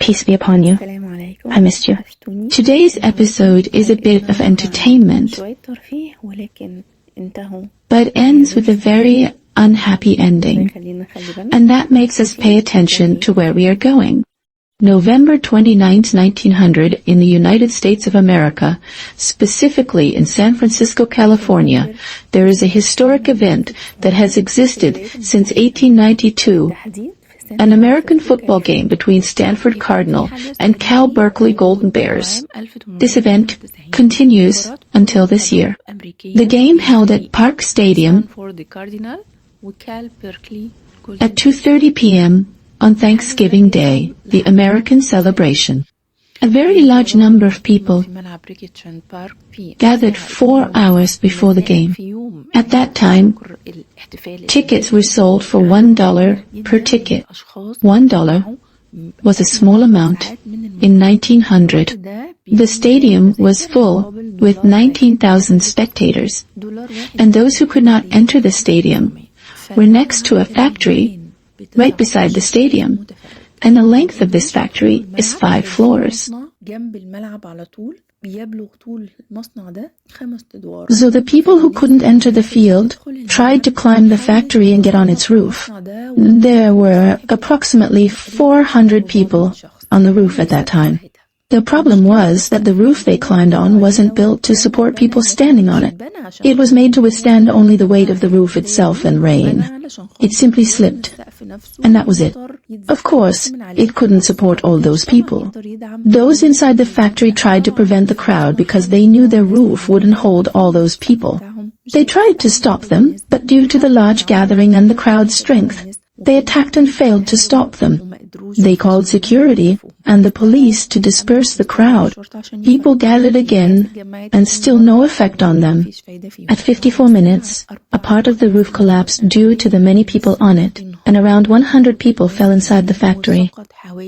Peace be upon you. I missed you. Today's episode is a bit of entertainment, but ends with a very unhappy ending, and that makes us pay attention to where we are going. November 29, 1900, in the United States of America, specifically in San Francisco, California, there is a historic event that has existed since 1892, an American football game between Stanford Cardinal and Cal Berkeley Golden Bears. This event continues until this year. The game held at Park Stadium at 2:30 p.m. on Thanksgiving Day, the American celebration. A very large number of people gathered 4 hours before the game. At that time, tickets were sold for $1 per ticket. $1 was a small amount. In 1900, the stadium was full with 19,000 spectators, and those who could not enter the stadium were next to a factory right beside the stadium, and the length of this factory is 5 floors. So the people who couldn't enter the field tried to climb the factory and get on its roof. There were approximately 400 people on the roof at that time. The problem was that the roof they climbed on wasn't built to support people standing on it. It was made to withstand only the weight of the roof itself and rain. It simply slipped, and that was it. Of course, it couldn't support all those people. Those inside the factory tried to prevent the crowd because they knew their roof wouldn't hold all those people. They tried to stop them, but due to the large gathering and the crowd's strength, they attacked and failed to stop them. They called security and the police to disperse the crowd. People gathered again, and still no effect on them. At 54 minutes, a part of the roof collapsed due to the many people on it, and around 100 people fell inside the factory.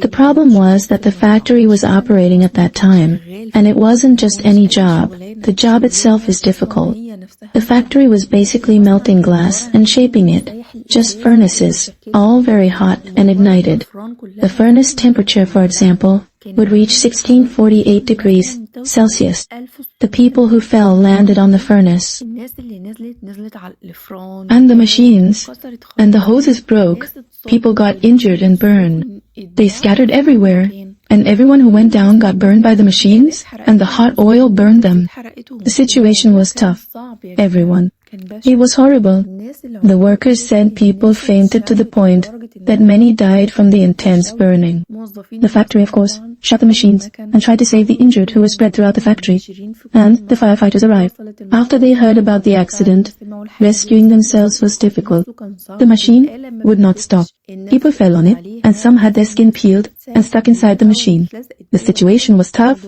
The problem was that the factory was operating at that time, and it wasn't just any job. The job itself is difficult. The factory was basically melting glass and shaping it, just furnaces, all very hot and ignited. The furnace temperature, for example, would reach 1648 degrees Celsius. The people who fell landed on the furnace, and the machines, and the hoses broke. People got injured and burned. They scattered everywhere, and everyone who went down got burned by the machines, and the hot oil burned them. The situation was tough. Everyone. It was horrible. The workers said people fainted to the point that many died from the intense burning. The factory, of course, shut the machines and tried to save the injured who were spread throughout the factory. And the firefighters arrived. After they heard about the accident, rescuing themselves was difficult. The machine would not stop. People fell on it, and some had their skin peeled and stuck inside the machine. The situation was tough.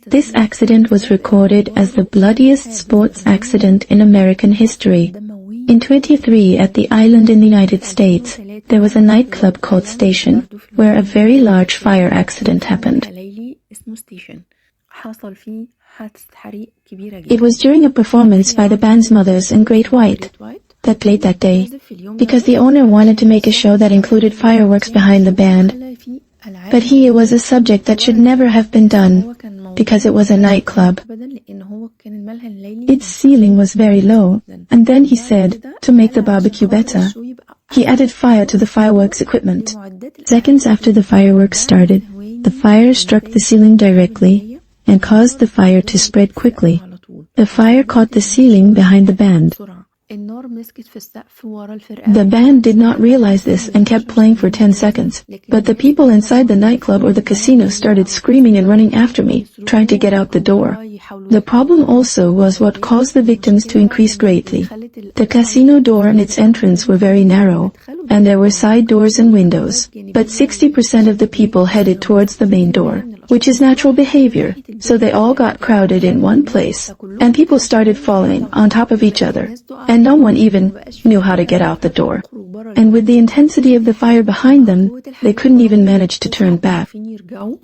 This accident was recorded as the bloodiest sports accident in American history. In 1923, at the island in the United States, there was a nightclub called Station, where a very large fire accident happened. It was during a performance by the band's Mothers in Great White that played that day, because the owner wanted to make a show that included fireworks behind the band. But here was a subject that should never have been done, because it was a nightclub. Its ceiling was very low, and then he said, to make the barbecue better, he added fire to the fireworks equipment. Seconds after the fireworks started, the fire struck the ceiling directly and caused the fire to spread quickly. The fire caught the ceiling behind the band. The band did not realize this and kept playing for 10 seconds, but the people inside the nightclub or the casino started screaming and running after me, trying to get out the door. The problem also was what caused the victims to increase greatly. The casino door and its entrance were very narrow, and there were side doors and windows, but 60% of the people headed towards the main door, which is natural behavior, so they all got crowded in one place, and people started falling on top of each other, and no one even knew how to get out the door. And with the intensity of the fire behind them, they couldn't even manage to turn back.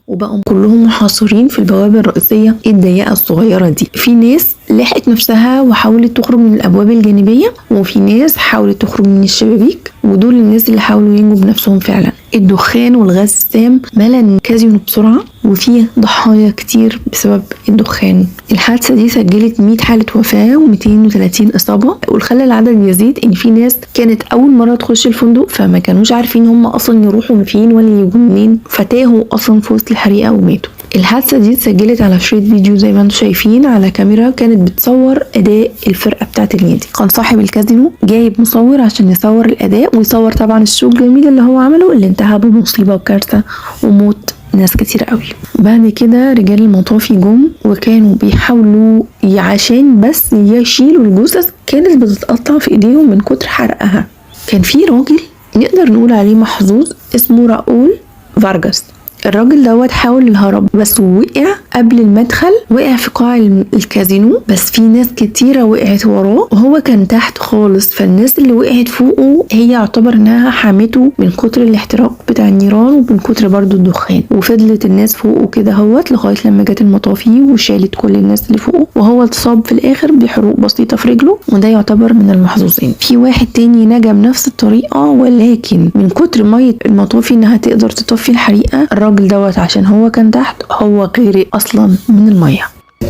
وبقوا كلهم محاصرين في البوابة الرئيسية الضيقة الصغيرة دي. في ناس لحقت نفسها وحاولت تخرج من الأبواب الجانبية، وفي ناس حاولت تخرج من الشبابيك، ودول الناس اللي حاولوا ينجوا بنفسهم فعلا. الدخان والغاز السام ملأ الكازينو بسرعة وفيه ضحايا كتير بسبب الدخان. الحادثة دي سجلت 100 حالة وفاة و230 إصابة، والخلى العدد يزيد إن في ناس كانت أول مرة تخش الفندق فما كانوش عارفين هم أصلا يروحوا فين ولا يجوا منين، فتاهوا أصلا في وسط الحريقة وماتوا. الحادثة دي اتسجلت على شريط فيديو زي ما انتم شايفين على كاميرا كانت بتصور أداء الفرقة بتاعة النادي. كان صاحب الكازينو جايب مصور عشان يصور الأداء ويصور طبعا الشو الجميل اللي هو عمله اللي انتهى بمصيبة وكارثة وموت ناس كتير قوي. بعد كده رجال المطافي جم وكانوا بيحاولوا عشان بس يشيلوا الجثث كانت بتتقطع في ايديهم من كتر حرقها. كان في راجل نقدر نقول عليه محظوظ اسمه راؤول فارجاس. الراجل دوت حاول الهرب بس وقع قبل المدخل، وقع في قاع الكازينو، بس في ناس كتيرة وقعت وراه وهو كان تحت خالص، فالناس اللي وقعت فوقه هي يعتبر انها حامته من كتر الاحتراق بتاع النيران ومن كتر برضو الدخان، وفضلت الناس فوقه كده هوت لغاية لما جت المطافي وشالت كل الناس اللي فوقه، وهو اتصاب في الاخر بحروق بسيطة في رجله، وده يعتبر من المحظوظين. في واحد تاني نجا بنفس الطريقة ولكن من كتر مية المطافي انها تقدر تطفي الحريقة، الراجل دوت عشان هو كان تحت هو غرق اصلا من الميه.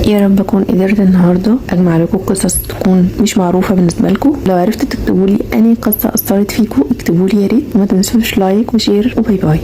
يا رب اكون قدرت النهارده اجمع لكم قصص تكون مش معروفه بالنسبه لكم. لو عرفتوا تكتبوا لي انهي قصه اثرت فيكم اكتبوا لي يا ريت، وما تنسوش لايك وشير وباي باي.